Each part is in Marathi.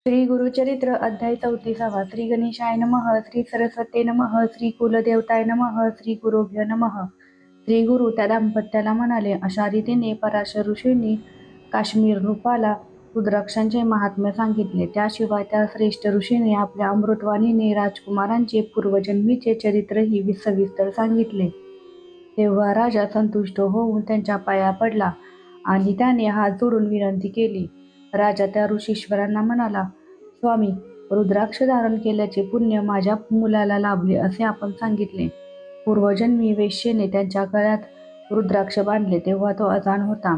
श्री गुरुचरित्र अध्याय 34. श्री गणेशाय नमः. श्री सरस्वते नमः. श्री कुलदेवताय नमः. श्री गुरुभ्यो नमः. श्री गुरु त्या दाम्पत्याला म्हणाले, अशा रीतीने पराशर ऋषींनी काश्मीर रूपाला रुद्राक्षांचे महात्म्य सांगितले. त्याशिवाय त्या श्रेष्ठ ऋषीने आपल्या अमृतवाणीने राजकुमारांचे पूर्वजन्मीचे चरित्रही सविस्तर सांगितले. तेव्हा राजा संतुष्ट होऊन त्यांच्या पाया पडला आणि त्याने हात जोडून विनंती केली. राजा त्या ऋषीश्वरांना म्हणाला, स्वामी, रुद्राक्ष धारण केल्याचे पुण्य माझ्या मुलाला लाभले असे आपण सांगितले. पूर्वजन्मी वेश्येने त्यांच्या गळ्यात रुद्राक्ष बांधले तेव्हा तो अजाण होता.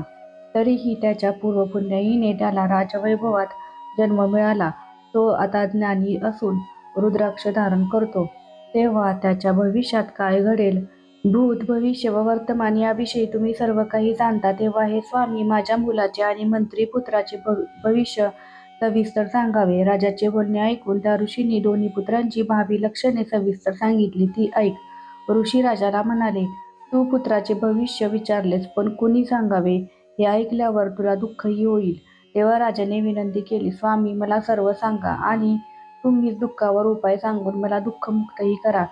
तरीही त्याच्या पूर्वपुण्याईने त्याला राजवैभवात जन्म मिळाला. तो आता ज्ञानी असून रुद्राक्ष धारण करतो. तेव्हा त्याच्या भविष्यात काय घडेल, भूत, भविष्य व वर्तमान याविषयी तुम्ही सर्व काही जाणता. तेव्हा हे स्वामी, माझ्या मुलाचे आणि मंत्री पुत्राचे भविष्य सविस्तर सांगावे. राजाचे बोलणे ऐकून त्या ऋषींनी दोन्ही पुत्रांची भावी लक्षणे सविस्तर सांगितली. ती ऐक. ऋषी राजाला म्हणाले, तू पुत्राचे भविष्य विचारलेस, पण कुणी सांगावे? हे ऐकल्यावर तुला दुःखही होईल. तेव्हा राजाने विनंती केली, स्वामी, मला सर्व सांगा आणि तुम्हीच दुःखावर उपाय सांगून मला दुःखमुक्तही करा.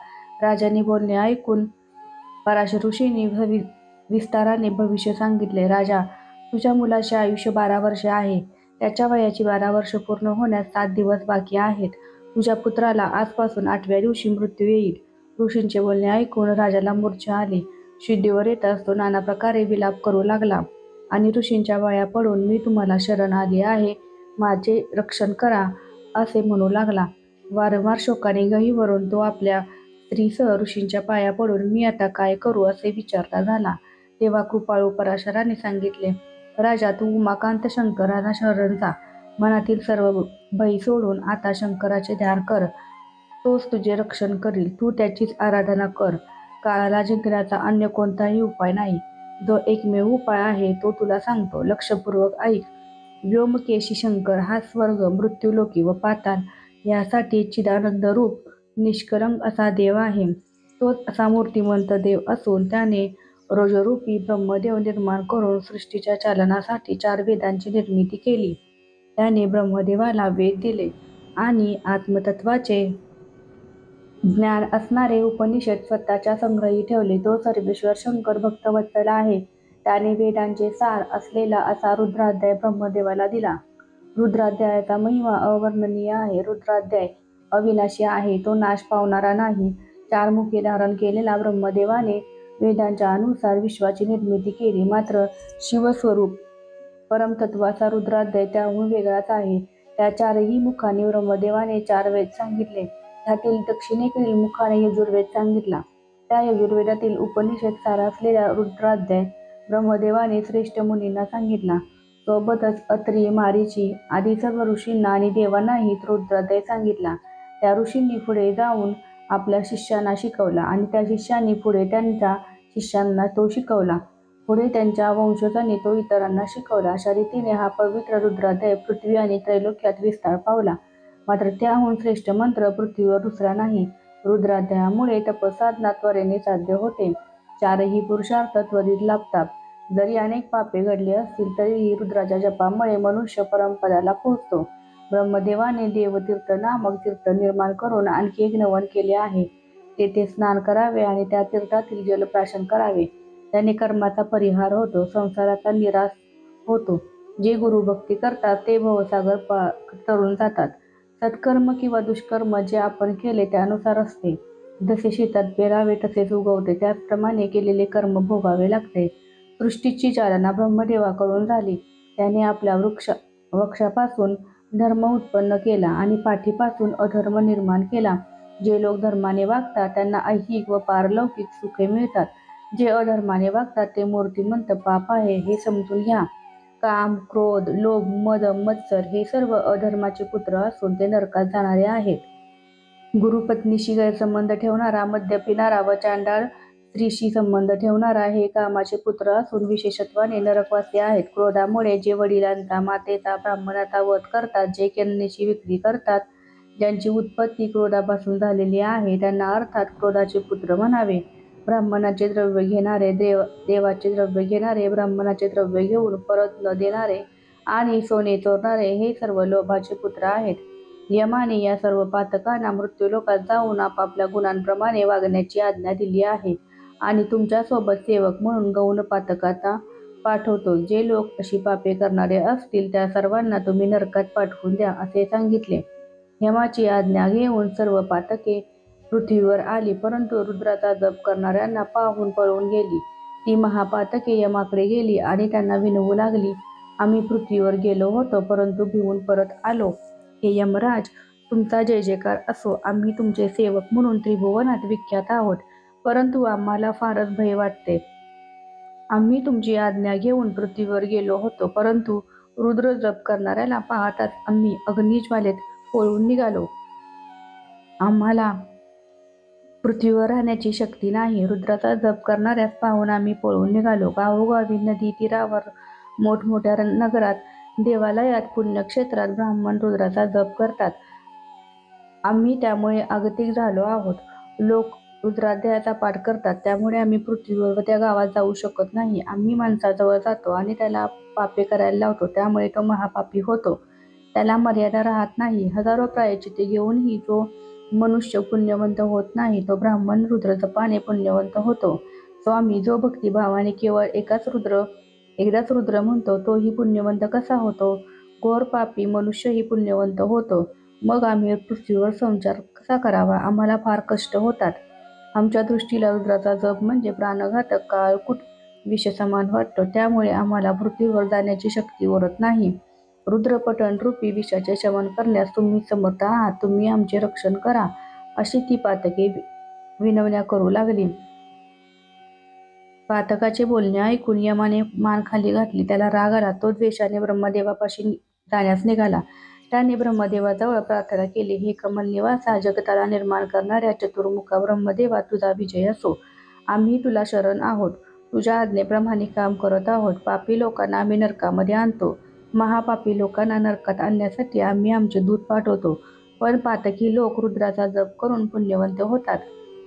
राजाने बोलणे ऐकून पराशर ऋषींनी विस्ताराने भविष्य सांगितले. राजा, तुझ्या मुलाचे आयुष्य 12 वर्षे आहे. त्याच्या वयाची 12 वर्ष पूर्ण होण्यास 7 दिवस बाकी आहेत. तुझ्या पुत्राला आजपासून 8व्या दिवशी मृत्यू येईल. ऋषींचे बोलणे ऐकून राजाला मूर्छा आली. शुद्धीवर येताच तो नाना प्रकारे विलाप करू लागला आणि ऋषींच्या पाया पडून, मी तुम्हाला शरण आले आहे, माझे रक्षण करा, असे म्हणू लागला. वारंवार शोकाने गहिवरून तो आपल्या स्त्रीसह ऋषींच्या पाया पडून, मी आता काय करू, असे विचारता झाला. तेव्हा कृपाळू पराशराने सांगितले, राजा, तू उमाकांत शंकराला शरण जा. मनातील सर्व भय सोडून आता शंकराचे ध्यान कर. तोच तुझे रक्षण करील. तू त्याचीच आराधना कर. काळाला जिंकण्याचा अन्य कोणताही उपाय नाही. जो एकमेव उपाय आहे तो तुला सांगतो. लक्षपूर्वक ऐक. व्योमकेशी शंकर हा स्वर्ग, मृत्यूलोकी व पाताळ यासाठी चिदानंद रूप निष्कलंक असा देव आहे. तोच असा मूर्तिमंत देव असून त्याने रजोरूपी ब्रह्मदेव निर्माण करून सृष्टीच्या चालनासाठी 4 वेदांची निर्मिती केली. त्याने ब्रह्मदेवाला वेद दिले आणि आत्मतत्वाचे ज्ञान असणारे उपनिषद स्वतःच्या संग्रही ठेवले. तो सर्वेश्वर शंकर भक्तवत्सल आहे. त्याने वेदांचे सार असलेला असा रुद्राध्याय ब्रह्मदेवाला दिला. रुद्राध्यायाचा महिमा अवर्णनीय आहे. रुद्राध्याय अविनाशी आहे. तो नाश पावणारा नाही. 4 मुखे धारण केलेला ब्रह्मदेवाने वेदांच्या अनुसार विश्वाची निर्मिती केली. मात्र शिवस्वरूप परमतत्वाचा रुद्राध्याय त्याहून वेगळाच आहे. त्या 4ही मुखांनी ब्रह्मदेवाने 4 वेद सांगितले. त्यातील दक्षिणेकडील मुखाने यजुर्वेद सांगितला. त्या यजुर्वेदातील उपनिषद सार असलेला रुद्राध्याय ब्रह्मदेवाने श्रेष्ठ मुनींना सांगितला. सोबतच अत्री, मारीची आदी सर्व ऋषींना आणि देवांनाही रुद्राध्याय सांगितला. त्या ऋषींनी पुढे जाऊन आपल्या शिष्यांना शिकवला आणि त्या शिष्यांनी पुढे त्यांच्या शिष्यांना तो शिकवला. पुढे त्यांच्या वंशजांनी तो इतरांना शिकवला. अशा रीतीने हा पवित्र रुद्राध्याय पृथ्वी आणि त्रैलोक्यात विस्तार पावला. मात्र त्याहून श्रेष्ठ मंत्र पृथ्वीवर दुसरा नाही. रुद्राध्यायामुळे तपसाधना त्वरेने साध्य होते. 4ही पुरुषार्थ त्वरित लाभतात. जरी अनेक पापे घडली असतील तरीही रुद्राच्या जपामुळे मनुष्य परमपदाला पोहोचतो. ब्रह्मदेवाने देवतीर्थ नामक तीर्थ निर्माण करून आणखी एक नवन केले आहे. तेथे स्नान करावे आणि त्या तीर्थातील जलप्राशन करावे. त्याने कर्माचा परिहार होतो, संसाराचा निराश होतो. जे गुरुभक्ती करतात ते भवसागर तरून जातात. सत्कर्म किंवा दुष्कर्म जे आपण केले त्यानुसार असते. जसे शेतात पेरावे तसेच उगवते, त्याचप्रमाणे केलेले कर्म भोगावे लागते. सृष्टीची चालना ब्रह्मदेवाकडून झाली. त्याने आपल्या वक्षापासून धर्म उत्पन्न केला आणि पाठीपासून अधर्म निर्माण केला. जे लोक धर्माने वागतात त्यांना ऐहिक व पारलौकिक सुखे मिळतात. जे अधर्माने वागतात ते मूर्तिमंत पाप आहे, हे समजून घ्या. काम, क्रोध, लोभ, मद, मत्सर हे सर्व अधर्माचे पुत्र असून ते नरकात जाणारे आहेत. गुरुपत्नीशी गैरसंबंध ठेवणारा, मद्य पिणारा व चांडाळ स्त्रीशी संबंध ठेवणारा हे कामाचे पुत्र असून विशेषत्वाने नरकवासी आहेत. क्रोधामुळे जे वडिलांचा, मातेचा, ब्राह्मणाचा वध करतात, जे कन्येची विक्री करतात, ज्यांची उत्पत्ती क्रोधापासून झालेली आहे, त्यांना अर्थात क्रोधाचे पुत्र म्हणावे. ब्राह्मणाचे द्रव्य घेणारे, देवाचे द्रव्य घेणारे, ब्राह्मणाचे द्रव्य घेऊन परत न देणारे आणि सोने चोरणारे हे सर्व लोभाचे पुत्र आहेत. यमाने या सर्व पातकांना मृत्यूलोकात जाऊन आपापल्या गुणांप्रमाणे वागण्याची आज्ञा दिली आहे आणि तुमच्यासोबत सेवक म्हणून गौण पातकांना पाठवतो. जे लोक अशी पापे करणारे असतील त्या सर्वांना तुम्ही नरकात पाठवून द्या असे सांगितले. यमाची आज्ञा घेऊन सर्व पातके पृथ्वीवर आली, परंतु रुद्राचा जप करणाऱ्यांना पाहून पळून गेली. ती महापातके यमाकडे गेली आणि त्यांना विनवू लागली, आम्ही पृथ्वीवर गेलो होतो, परंतु भिवून परत आलो. हे यमराज, तुमचा जय जयकार असो. आम्ही तुमचे सेवक म्हणून त्रिभुवनात विख्यात आहोत, परंतु आम्हाला फारच भय वाटते. आम्ही तुमची आज्ञा घेऊन पृथ्वीवर गेलो होतो, परंतु रुद्र जप करणाऱ्याला पाहताच आम्ही अग्निज्वालेत पळून निघालो. आम्हाला पृथ्वीवर राहण्याची शक्ती नाही. रुद्राचा जप करणाऱ्यास पाहून आम्ही पळून निघालो. गावोगावी, नदी तीरावर, मोठमोठ्या नगरात, देवालयात, पुण्यक्षेत्रात ब्राह्मण रुद्राचा जप करतात. आम्ही त्यामुळे आगतिक झालो आहोत. लोक रुद्राध्यायाचा पाठ करतात, त्यामुळे आम्ही पृथ्वीवर व त्या गावात जाऊ शकत नाही. आम्ही माणसाजवळ जातो आणि त्याला पापे करायला लावतो, त्यामुळे तो महापापी होतो. त्याला मर्यादा राहत नाही. हजारो प्रायश्चित्ते घेऊनही जो मनुष्य पुण्यवंत होत नाही, तो ब्राह्मण रुद्र जपाने पुण्यवंत होतो. स्वामी, जो भक्तिभावाने केवळ एकदाच रुद्र म्हणतो, तोही पुण्यवंत कसा होतो? घोर पापी मनुष्यही पुण्यवंत होतो. मग आम्ही पृथ्वीवर संचार कसा करावा? आम्हाला फार कष्ट होतात. आमच्या दृष्टीला रुद्राचा जप म्हणजे प्राणघातक काळकूट विषसमान वाटतो, त्यामुळे आम्हाला पृथ्वीवर जाण्याची शक्ती उरत नाही. रुद्रपठण रूपी विषाचे शमन करण्यास तुम्ही समर्थ आहात, तुम्ही आमचे रक्षण करा, अशी ती पातके विनवण्या करू लागली. पातकाचे बोलणे ऐकून यमाने मान खाली घातली. त्याला राग आला. तो द्वेषाने ब्रह्मदेवापाशी जाण्यास निघाला. त्याने ब्रह्मदेवाजवळ प्रार्थना केली, हे कमलनिवासा, जगताला निर्माण करणाऱ्या चतुर्मुखा ब्रह्मदेवा, तुझा विजय असो. आम्ही तुला शरण आहोत. तुझ्या आज्ञेप्रमाणे काम करत आहोत. पापी लोकांना आम्ही नरकामध्ये आणतो. महापापी लोकांना नरकात आणण्यासाठी आम्ही आमचे दूत पाठवतो, पण पातकी लोक रुद्राचा जप करून पुण्यवंत होतात.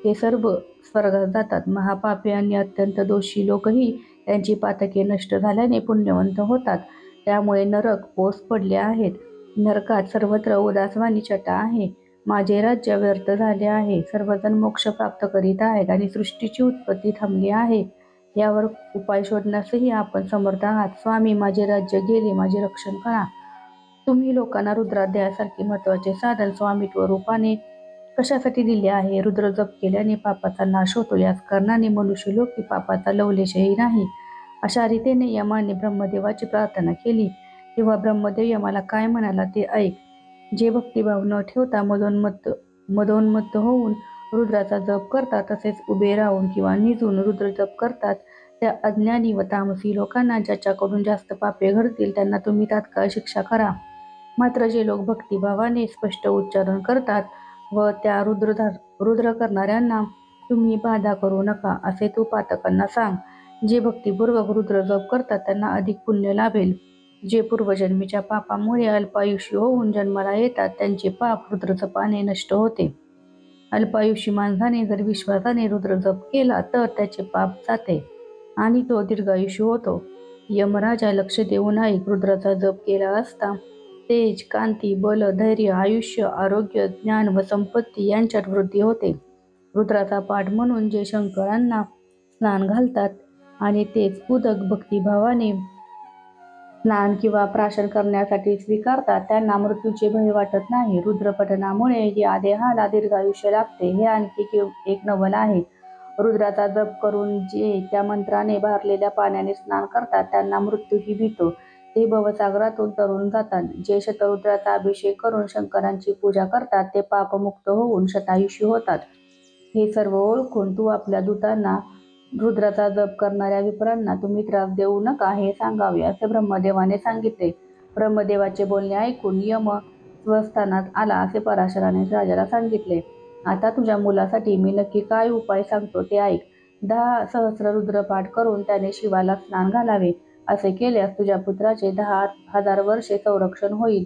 ते सर्व स्वर्गात जातात. महापापी आणि अत्यंत दोषी लोकही त्यांची पातके नष्ट झाल्याने पुण्यवंत होतात. त्यामुळे नरक ओस पडले आहेत. नरकात सर्वत्र उदासवाणी छटा आहे. माझे राज्य व्यर्थ झाले आहे. सर्वजण मोक्ष प्राप्त करीत आहेत आणि सृष्टीची उत्पत्ती थांबली आहे. यावर उपाय शोधण्यासही आपण समर्थ आहात. स्वामी, माझे राज्य गेले, माझे रक्षण करा. तुम्ही लोकांना रुद्राध्यायासारखे महत्त्वाचे साधन स्वामित्व रूपाने कशासाठी दिले आहे? रुद्र जप केल्याने पापाचा नाश होतो. याच कारणाने मनुष्यलोकी पापाचा लवलेशही नाही. अशा रीतीने यमाने ब्रह्मदेवाची प्रार्थना केली. तेव्हा ब्रह्मदेव यमाला काय म्हणाला ते ऐक. जे भक्तिभाव न ठेवता मदोन्मत्त होऊन रुद्राचा जप करतात, तसेच उभे राहून किंवा निजून रुद्र जप करतात, त्या अज्ञानी व तामसी लोकांना ज्याच्याकडून जास्त पापे घडतील त्यांना तुम्ही तात्काळ शिक्षा करा. मात्र जे लोक भक्तिभावाने स्पष्ट उच्चारण करतात व त्या रुद्र करणाऱ्यांना तुम्ही बाधा करू नका, असे तू पातकांना सांग. जे भक्तिपूर्वक रुद्र जप करतात त्यांना अधिक पुण्य लाभेल. जे पूर्वजन्मीच्या पापामुळे अल्पायुषी होऊन जन्माला येतात त्यांचे पाप रुद्रजपाने नष्ट होते. अल्पायुषी माणसाने जर विश्वासाने रुद्र जप केला तर त्याचे पाप जाते आणि तो दीर्घायुषी होतो. यमराजा, लक्ष देऊन ऐक. रुद्राचा जप केला असता तेज, कांती, बल, धैर्य, आयुष्य, आरोग्य, ज्ञान व संपत्ती यांच्यात वृद्धी होते. रुद्राचा पाठ म्हणून जे शंकरांना स्नान घालतात आणि तेच उदक भक्तिभावाने स्नान किंवा प्राशन करण्यासाठी स्वीकारतात, त्यांना मृत्यूचे भय वाटत नाही. रुद्रपठणामुळे या देहाला दीर्घायुष्य लाभते, हे आणखी एक नवल आहे. रुद्राचा जप करून जे त्या मंत्राने भारलेल्या पाण्याने स्नान करतात त्यांना मृत्यूही भीतो. ते भवसागरातून तरून जातात. जे शतरुद्राचा अभिषेक करून शंकरांची पूजा करतात ते पापमुक्त होऊन शतायुषी होतात. हे सर्व ओळखून तू आपल्या दूतांना रुद्राचा जप करणाऱ्या विप्रांना तुम्ही त्रास देऊ नका हे सांगावे, असे ब्रह्मदेवाने सांगितले. ब्रह्मदेवाचे बोलणे ऐकून यम स्वस्थानात आला असे पराशराने राजाला सांगितले. आता तुझ्या मुलासाठी मी नक्की काय उपाय सांगतो ते ऐक. 10 सहस्र रुद्रपाठ करून त्याने शिवाला स्नान घालावे. असे केल्यास तुझ्या पुत्राचे 10,000 वर्षे संरक्षण होईल.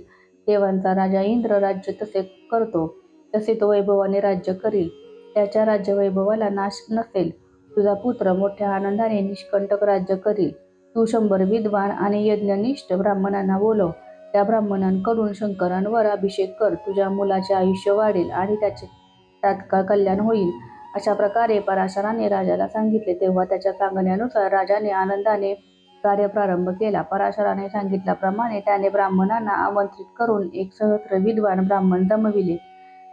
देवांचा राजा इंद्र राज्य तसे करतो, तसे तो वैभवाने राज्य करील. त्याच्या राज्यवैभवाला नाश नसेल. तुझा पुत्र मोठ्या आनंदाने निष्कंटक राज्य करील. तू 100 विद्वान आणि यज्ञनिष्ठ ब्राह्मणांना बोलव. त्या ब्राह्मणांकडून शंकरांवर अभिषेक कर. तुझ्या मुलाचे आयुष्य वाढेल आणि त्याचे तात्काळ कल्याण होईल. अशा प्रकारे पराशराने राजाला सांगितले. तेव्हा त्याच्या सांगण्यानुसार राजाने आनंदाने कार्य प्रारंभ केला. पराशराने सांगितल्याप्रमाणे त्याने ब्राह्मणांना आमंत्रित करून 1,000 विद्वान ब्राह्मण जमविले.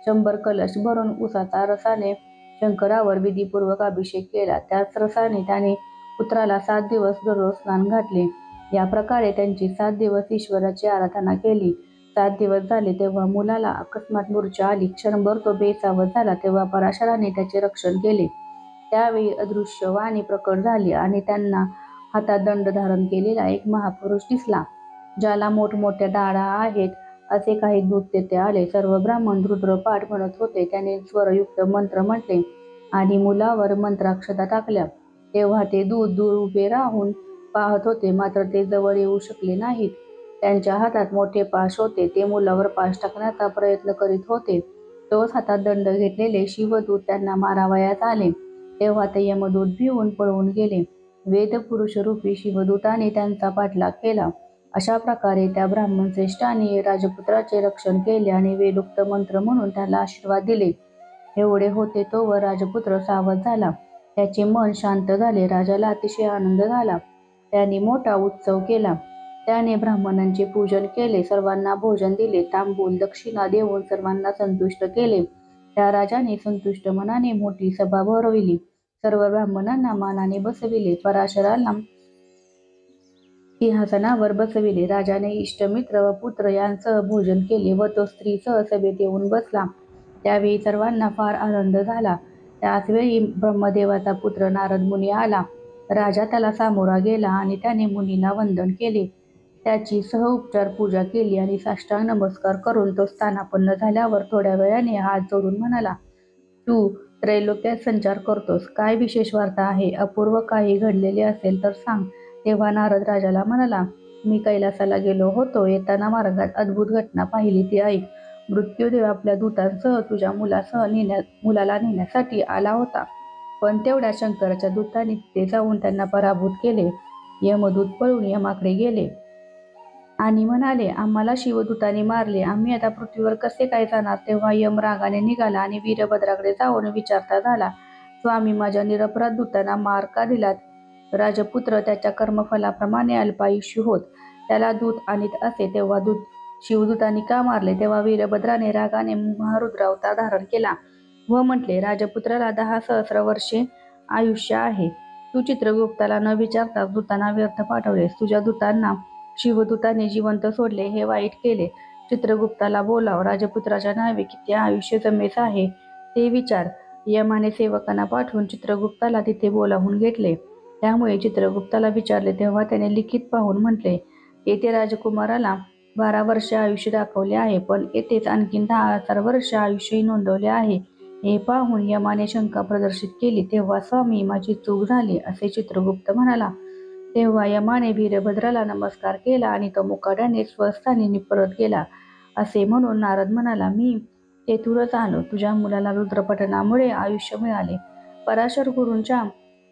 100 कलश भरून उसाचा रसाने शंकरावर विधीपूर्वक अभिषेक केला. त्याच रसाने त्याने पुत्राला 7 दिवस दररोज स्नान घातले. या प्रकारे त्यांची 7 दिवस ईश्वराची आराधना केली. 7 दिवस झाले तेव्हा मुलाला अकस्मात मूर्छा आली. क्षणभर तो बेसावध झाला. तेव्हा पराशराने त्याचे रक्षण केले. त्यावेळी अदृश्य वाणी प्रकट झाली आणि त्यांना हातात दंड धारण केलेला एक महापुरुष दिसला, ज्याला मोठमोठ्या दाढा आहेत असे काही दूत तेथे आले. सर्व ब्राह्मण रुद्रपाठ म्हणत होते. त्याने स्वरयुक्त मंत्र म्हटले आणि मुलावर मंत्राक्षता टाकल्या. तेव्हा ते दूत दूर उभे राहून पाहत होते, मात्र ते जवळ येऊ शकले नाहीत. त्यांच्या हातात मोठे पाश होते. ते मुलावर पाश टाकण्याचा प्रयत्न करीत होते. तोच हातात दंड घेतलेले शिवदूत त्यांना मारावयास आले. तेव्हा ते यमदूत भिवून पळून गेले. वेदपुरुष रूपी शिवदूताने त्यांचा पाठलाग केला. अशा प्रकारे त्या ब्राह्मण श्रेष्ठांनी राजपुत्राचे रक्षण केले आणि वेदोक्त मंत्र म्हणून त्याला आशीर्वाद दिले. एवढे होते तोवर राजपुत्र सावध झाला. त्याचे मन शांत झाले. राजाला अतिशय आनंद झाला. त्याने मोठा उत्सव केला. त्याने ब्राह्मणांचे पूजन केले, सर्वांना भोजन दिले, तांबूल दक्षिणा देऊन सर्वांना संतुष्ट केले. त्या राजाने संतुष्ट मनाने मोठी सभा भरविली. सर्व ब्राह्मणांना मानाने बसविले. पराशराला सिंहासनावर बसविले. राजाने इष्टमित्र व पुत्र यांसह भोजन केले व तो स्त्रीसह सभेत येऊन बसला. त्यावेळी सर्वांना फार आनंद झाला. त्याच वेळी ब्रह्मदेवाचा पुत्र नारद मुनी आला. राजा त्याला सामोरा गेला आणि त्याने मुनीला वंदन केले. त्याची सहउपचार पूजा केली आणि साष्टांग नमस्कार करून तो स्थानापन्न झाल्यावर थोड्या वेळाने हात जोडून म्हणाला, तू त्रैलोक्यात संचार करतोस. काय विशेष वार्ता आहे? अपूर्व काही घडलेले असेल तर सांग. तेव्हा नारद राजाला म्हणाला, मी कैलासाला गेलो होतो. येताना मार्गात अद्भुत घटना पाहिली ती ऐक. मृत्यूदेव आपल्या दूतांसह तुझ्या मुलाला नेण्यासाठी आला होता. पण तेवढ्या शंकराच्या दूतांनी तिथे जाऊन त्यांना पराभूत केले. यमदूत पळून यमाकडे गेले आणि म्हणाले, आम्हाला शिवदूतांनी मारले. आम्ही आता पृथ्वीवर कसे काय जाणार? तेव्हा यम रागाने निघाला आणि वीरभद्राकडे जाऊन विचारता झाला, स्वामी, माझ्या निरपराध दूतांना मार का दिलात? राजपुत्र त्याच्या कर्मफलाप्रमाणे अल्पायुष्य होत. त्याला दूत आणीत असे तेव्हा शिवदूतांनी का मारले? तेव्हा वीरभद्राने रागाने महारुद्रावतार धारण केला व म्हटले, राजपुत्राला 10 सहस्र वर्षे आयुष्य आहे. तू चित्रगुप्ताला न विचारता दूतांना व्यर्थ पाठवलेस. तुझ्या दूतांना शिवदूताने जिवंत सोडले, हे वाईट केले. चित्रगुप्ताला बोलाव. राजपुत्राच्या नावे किती आयुष्य जमेस आहे ते विचार. यमाने सेवकांना पाठवून चित्रगुप्ताला तिथे बोलावून घेतले. त्यामुळे चित्रगुप्ताला विचारले तेव्हा त्याने लिखित पाहून म्हटले, येथे राजकुमाराला 12 वर्षे आयुष्य दाखवले आहे, पण येथेच आणखीन 10,000 वर्षे आयुष्यही नोंदवले आहे. हे पाहून यमाने शंका प्रदर्शित केली. तेव्हा स्वामी, माझी चूक झाली असे चित्रगुप्त म्हणाला. तेव्हा यमाने वीरभद्राला नमस्कार केला आणि तो मुकाट्याने स्वस्थानी परत गेला. असे म्हणून नारद म्हणाला, मी तेथूनच आलो. तुझ्या मुलाला रुद्रपठणामुळे आयुष्य मिळाले. पराशर गुरूंच्या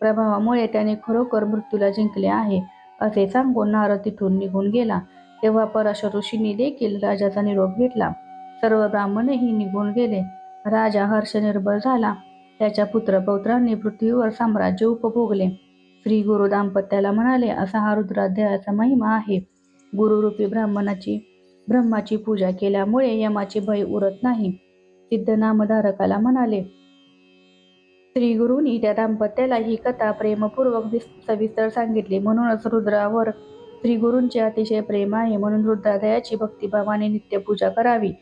प्रभावामुळे त्याने खरोखर मृत्यूला जिंकले आहे. असे सांगून नारद तिथून निघून गेला. तेव्हा पराशर ऋषींनी देखील राजाचा निरोप घेतला. सर्व ब्राह्मणही निघून गेले. राजा हर्षनिर्भर झाला. त्याच्या पुत्रपौत्रांनी पृथ्वीवर साम्राज्य उपभोगले. श्री गुरु दाम्पत्याला म्हणाले, असा हा रुद्राध्यायाचा महिमा आहे. गुरुरूपी ब्रह्माची पूजा केल्यामुळे यमाचे भय उरत नाही. सिद्धनामधारकाला म्हणाले, श्री गुरूंनी त्या दाम्पत्याला ही कथा प्रेमपूर्वक सविस्तर सांगितली. म्हणूनच रुद्रावर श्री गुरूंचे अतिशय प्रेम आहे. म्हणून रुद्राध्यायाची भक्तिभावाने नित्यपूजा करावी.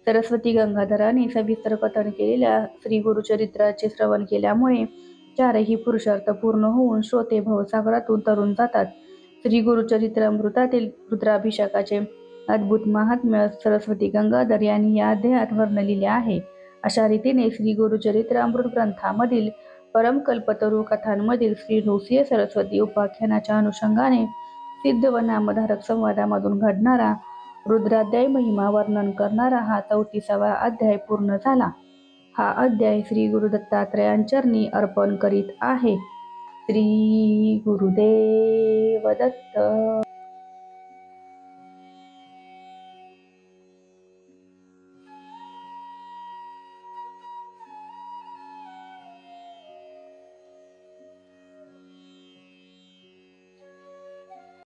सरस्वती गंगाधरांनी सविस्तर कथन केलेल्या श्री गुरुचरित्राचे श्रवण केल्यामुळे 4ही पुरुषार्थ पूर्ण होऊन श्रोते भवसागरातून तरून जातात. श्री गुरुचरित्रामृतातील रुद्राभिषेकाचे अद्भुत महात्म्य सरस्वती गंगाधर यांनी या अध्यायात वर्णलेले आहे. अशा रीतीने श्री गुरुचरित्रामृत ग्रंथामधील परमकल्पतरू कथांमधील श्री नृसिंह सरस्वती उपाख्यानाच्या अनुषंगाने सिद्ध व नामधारक संवादामधून घडणारा रुद्राध्याय महिमा वर्णन करणारा हा 34वा अध्याय पूर्ण झाला. हा अध्याय श्री गुरु दत्तात्रयांचरणी अर्पण करीत आहे. श्री गुरुदेव दत्त.